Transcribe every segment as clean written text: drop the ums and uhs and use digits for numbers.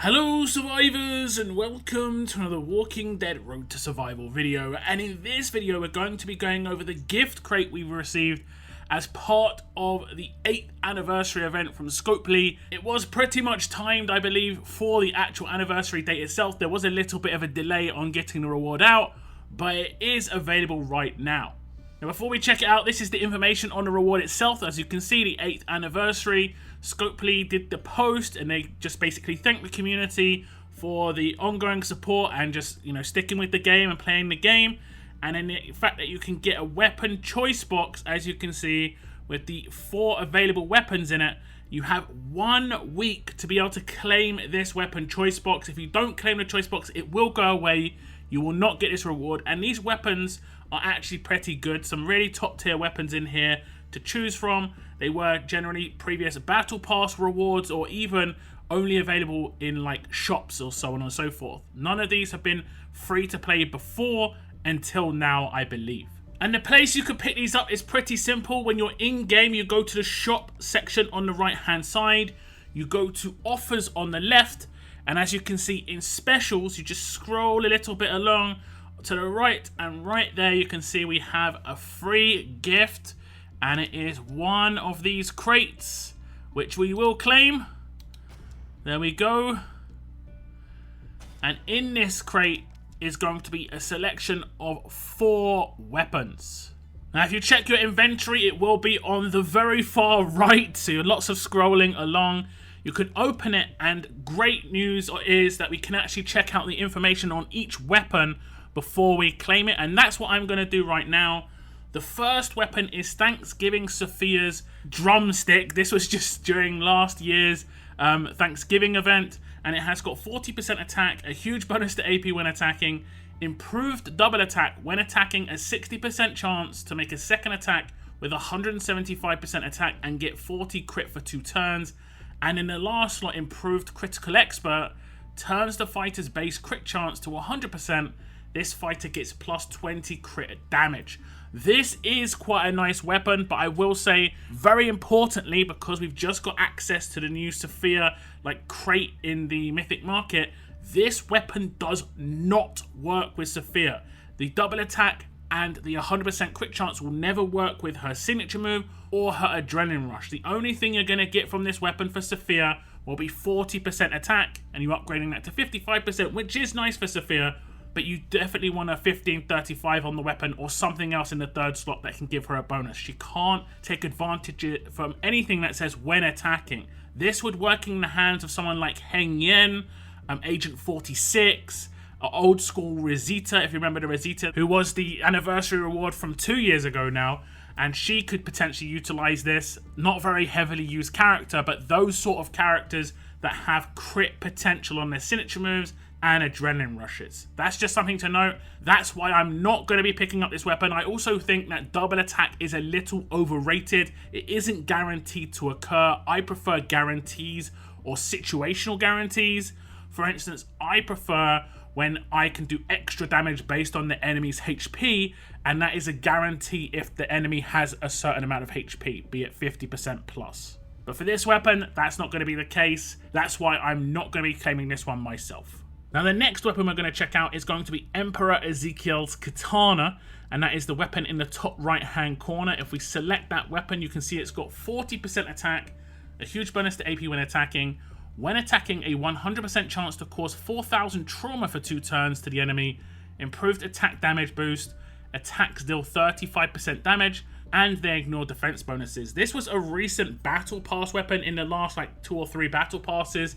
Hello survivors and welcome to another Walking Dead Road to Survival video, and in this video we're going to be going over the gift crate we've received as part of the 8th anniversary event from Scopely. It was pretty much timed, I believe, for the actual anniversary date itself. There was a little bit of a delay on getting the reward out, but it is available right now. Now before we check it out, this is the information on the reward itself. As you can see, the 8th anniversary, Scopely did the post and they just basically thanked the community for the ongoing support and just, sticking with the game and playing the game. And then the fact that you can get a weapon choice box, as you can see, with the 4 available weapons in it. You have 1 week to be able to claim this weapon choice box. If you don't claim the choice box, it will go away. You will not get this reward. And these weapons are actually pretty good. Some really top tier weapons in here to choose from. They were generally previous battle pass rewards or even only available in like shops or so on and so forth. None of these have been free to play before until now, I believe. And the place you can pick these up is pretty simple. When you're in game, you go to the shop section on the right hand side. You go to offers on the left. And as you can see in specials, you just scroll a little bit along to the right. And right there you can see we have a free gift. And it is one of these crates, which we will claim. There we go. And in this crate is going to be a selection of 4 weapons. Now, if you check your inventory, it will be on the very far right. So lots of scrolling along. You can open it, and great news is that we can actually check out the information on each weapon before we claim it. And that's what I'm going to do right now. The first weapon is Thanksgiving Sophia's drumstick. This was just during last year's Thanksgiving event, and it has got 40% attack, a huge bonus to AP when attacking, improved double attack when attacking, a 60% chance to make a second attack with 175% attack and get 40 crit for 2 turns, and in the last slot, improved critical expert, turns the fighter's base crit chance to 100%. This fighter gets plus 20 crit damage. This is quite a nice weapon, but I will say, very importantly, because we've just got access to the new Sophia crate in the Mythic Market, this weapon does not work with Sophia. The double attack and the 100% crit chance will never work with her signature move or her adrenaline rush. The only thing you're going to get from this weapon for Sophia will be 40% attack, and you're upgrading that to 55%, which is nice for Sophia. But you definitely want a 1535 on the weapon or something else in the 3rd slot that can give her a bonus. She can't take advantage from anything that says when attacking. This would work in the hands of someone like Heng Yen, Agent 46, old school Rosita, if you remember the Rosita, who was the anniversary reward from 2 years ago now. And she could potentially utilize this. Not very heavily used character, but those sort of characters that have crit potential on their signature moves and adrenaline rushes. That's just something to note. That's why I'm not going to be picking up this weapon. I also think that double attack is a little overrated. It isn't guaranteed to occur. I prefer guarantees or situational guarantees. For instance, I prefer when I can do extra damage based on the enemy's HP, and that is a guarantee if the enemy has a certain amount of HP, be it 50% plus. But for this weapon, that's not going to be the case. That's why I'm not going to be claiming this one myself. Now, the next weapon we're going to check out is going to be Emperor Ezekiel's katana, and that is the weapon in the top right-hand corner. If we select that weapon, you can see it's got 40% attack, a huge bonus to AP when attacking. When attacking, a 100% chance to cause 4,000 trauma for 2 turns to the enemy, improved attack damage boost, attacks deal 35% damage, and they ignore defense bonuses. This was a recent battle pass weapon in the last 2 or 3 battle passes.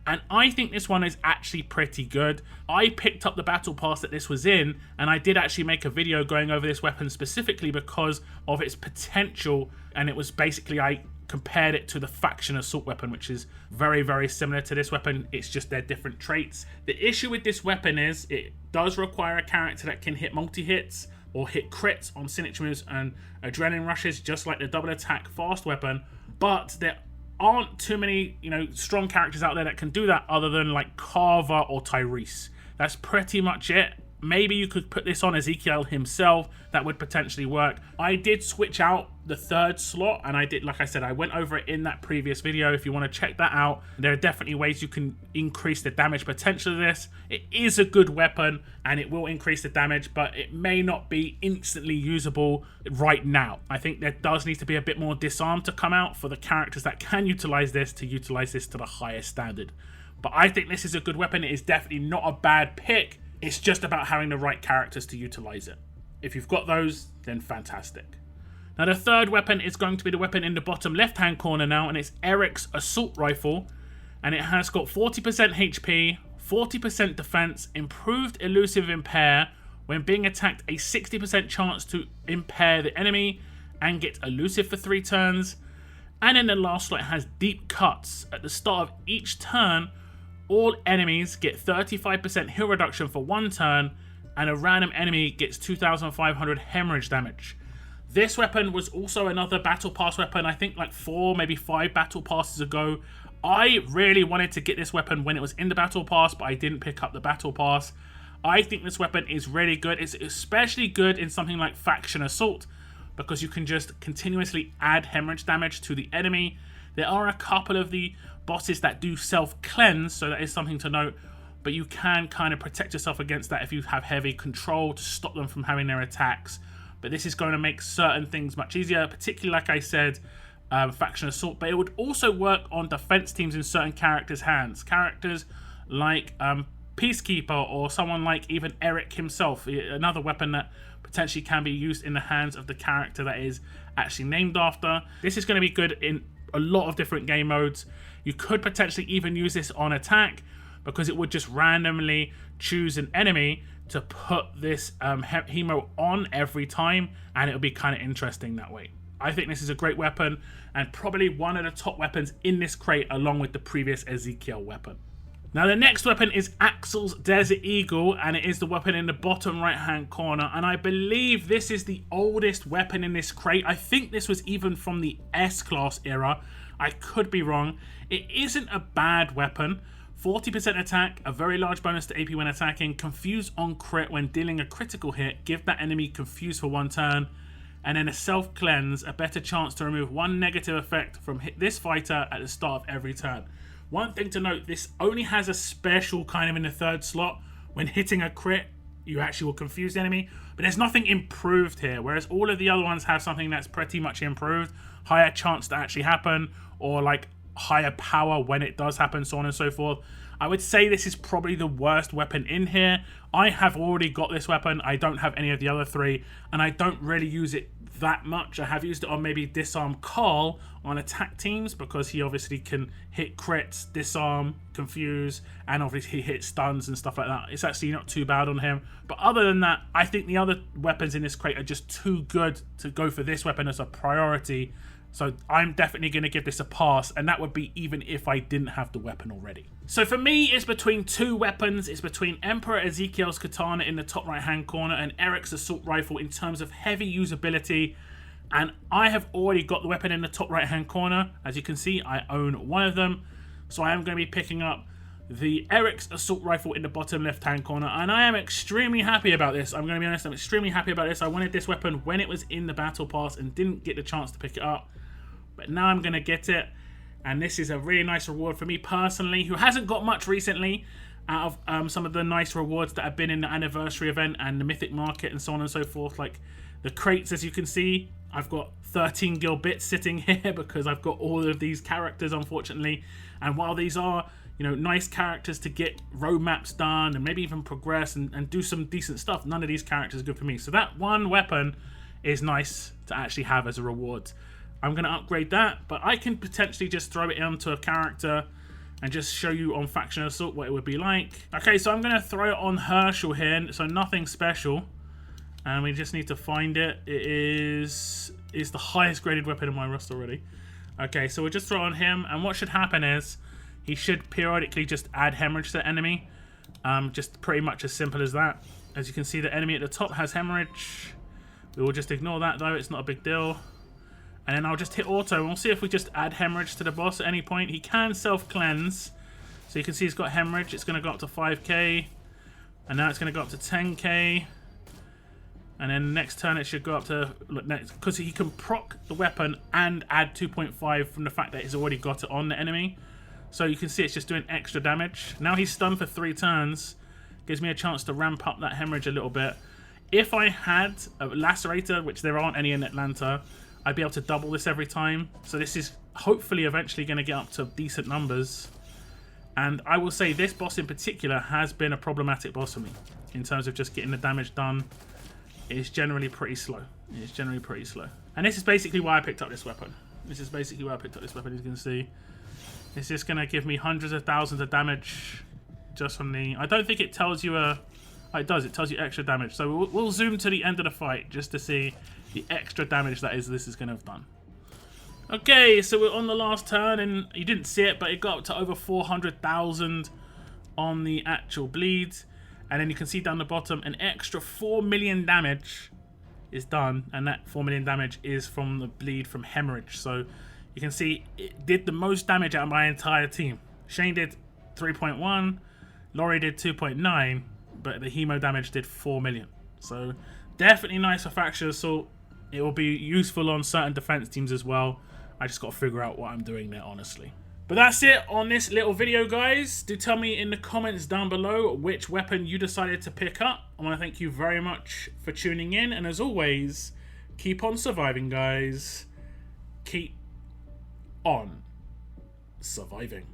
And I think this one is actually pretty good. I picked up the battle pass that this was in, and I did actually make a video going over this weapon specifically because of its potential. And it was basically, I compared it to the faction assault weapon, which is very, very similar to this weapon. It's just their different traits. The issue with this weapon is it does require a character that can hit multi-hits or hit crits on signature moves and adrenaline rushes, just like the double attack fast weapon. But there aren't too many, strong characters out there that can do that other than Carver or Tyrese. That's pretty much it. maybe you could put this on Ezekiel himself. That would potentially work. I did switch out the third slot, and I did, like I said, I went over it in that previous video. If you want to check that out, there are definitely ways you can increase the damage potential of this. It is a good weapon and it will increase the damage, but it may not be instantly usable right now. I think there does need to be a bit more disarm to come out for the characters that can utilize this to utilize this to the highest standard. But I think this is a good weapon. It is definitely not a bad pick. It's just about having the right characters to utilize it. If you've got those, then fantastic. Now the third weapon is going to be the weapon in the bottom left hand corner now, and it's Eric's assault rifle, and it has got 40% HP, 40% defense, improved elusive impair, when being attacked a 60% chance to impair the enemy and get elusive for 3 turns. And then the last slot has deep cuts. At the start of each turn, all enemies get 35% heal reduction for 1 turn, and a random enemy gets 2,500 hemorrhage damage. This weapon was also another battle pass weapon, I think like 4, maybe 5 battle passes ago. I really wanted to get this weapon when it was in the battle pass, but I didn't pick up the battle pass. I think this weapon is really good. It's especially good in something like Faction Assault, because you can just continuously add hemorrhage damage to the enemy. There are a couple of the bosses that do self-cleanse, so that is something to note, but you can kind of protect yourself against that if you have heavy control to stop them from having their attacks. But this is going to make certain things much easier, particularly, like I said, Faction Assault. But it would also work on defense teams in certain characters' hands. Characters like Peacekeeper, or someone like even Eric himself. Another weapon that potentially can be used in the hands of the character that is actually named after. This is going to be good in a lot of different game modes. You could potentially even use this on attack, because it would just randomly choose an enemy to put this hemo on every time, and it'll be kind of interesting that way. I think this is a great weapon, and probably one of the top weapons in this crate, along with the previous Ezekiel weapon. Now the next weapon is Axel's Desert Eagle, and it is the weapon in the bottom right hand corner, and I believe this is the oldest weapon in this crate. I think this was even from the S-Class era. I could be wrong. It isn't a bad weapon. 40% attack, a very large bonus to AP when attacking, confuse on crit when dealing a critical hit, give that enemy confused for 1 turn, and then a self-cleanse, a better chance to remove 1 negative effect from this fighter at the start of every turn. One thing to note, this only has a special kind of in the 3rd slot. When hitting a crit, you actually will confuse the enemy, but there's nothing improved here, whereas all of the other ones have something that's pretty much improved. Higher chance to actually happen, or like higher power when it does happen, so on and so forth. I would say this is probably the worst weapon in here. I have already got this weapon. I don't have any of the other 3, and I don't really use it that much. I have used it on maybe Disarm Carl on attack teams, because he obviously can hit crits, disarm, confuse, and obviously hit stuns and stuff like that. It's actually not too bad on him. But other than that, I think the other weapons in this crate are just too good to go for this weapon as a priority. So I'm definitely going to give this a pass, and that would be even if I didn't have the weapon already. So for me, it's between 2 weapons. It's between Emperor Ezekiel's katana in the top right hand corner and Eric's assault rifle in terms of heavy usability. And I have already got the weapon in the top right hand corner. As you can see, I own one of them. So I am going to be picking up the Eric's assault rifle in the bottom left hand corner, and I am extremely happy about this. I'm going to be honest, I'm extremely happy about this. I wanted this weapon when it was in the battle pass and didn't get the chance to pick it up. But now I'm going to get it, and this is a really nice reward for me personally, who hasn't got much recently out of some of the nice rewards that have been in the anniversary event and the mythic market and so on and so forth. Like the crates, as you can see, I've got 13 gil bits sitting here because I've got all of these characters, unfortunately. And while these are, you know, nice characters to get road maps done and maybe even progress and do some decent stuff, none of these characters are good for me. So that one weapon is nice to actually have as a reward. I'm going to upgrade that, but I can potentially just throw it onto a character and just show you on Faction Assault what it would be like. Okay, so I'm going to throw it on Herschel here, so nothing special. And we just need to find it. It's the highest graded weapon in my roster already. Okay, so we'll just throw it on him, and what should happen is he should periodically just add hemorrhage to the enemy. Just pretty much as simple as that. As you can see, the enemy at the top has hemorrhage. We will just ignore that though, it's not a big deal. And then I'll just hit auto, and we'll see if we just add hemorrhage to the boss at any point. He can self-cleanse. So you can see he's got hemorrhage. It's going to go up to 5k. And now it's going to go up to 10k. And then next turn it should go up to, look, next, because he can proc the weapon and add 2.5 from the fact that he's already got it on the enemy. So you can see it's just doing extra damage. Now he's stunned for 3 turns. Gives me a chance to ramp up that hemorrhage a little bit. If I had a lacerator, which there aren't any in Atlanta, I'd be able to double this every time. So this is hopefully eventually going to get up to decent numbers. And I will say this boss in particular has been a problematic boss for me. In terms of just getting the damage done. It's generally pretty slow. It's generally pretty slow. And this is basically why I picked up this weapon. This is basically why I picked up this weapon, as you can see. It's just going to give me hundreds of thousands of damage just from the... I don't think it tells you a... Oh, it does. It tells you extra damage. So we'll zoom to the end of the fight just to see the extra damage that this is going to have done. Okay, so we're on the last turn, and you didn't see it, but it got up to over 400,000 on the actual bleed. And then you can see down the bottom, an extra 4 million damage is done, and that 4 million damage is from the bleed from hemorrhage. So you can see it did the most damage out of my entire team. Shane did 3.1, Laurie did 2.9, but the hemo damage did 4 million. So definitely nice for Fracture Assault. It will be useful on certain defense teams as well. I just got to figure out what I'm doing there, honestly. But that's it on this little video, guys. Do tell me in the comments down below which weapon you decided to pick up. I want to thank you very much for tuning in. And as always, keep on surviving, guys. Keep on surviving.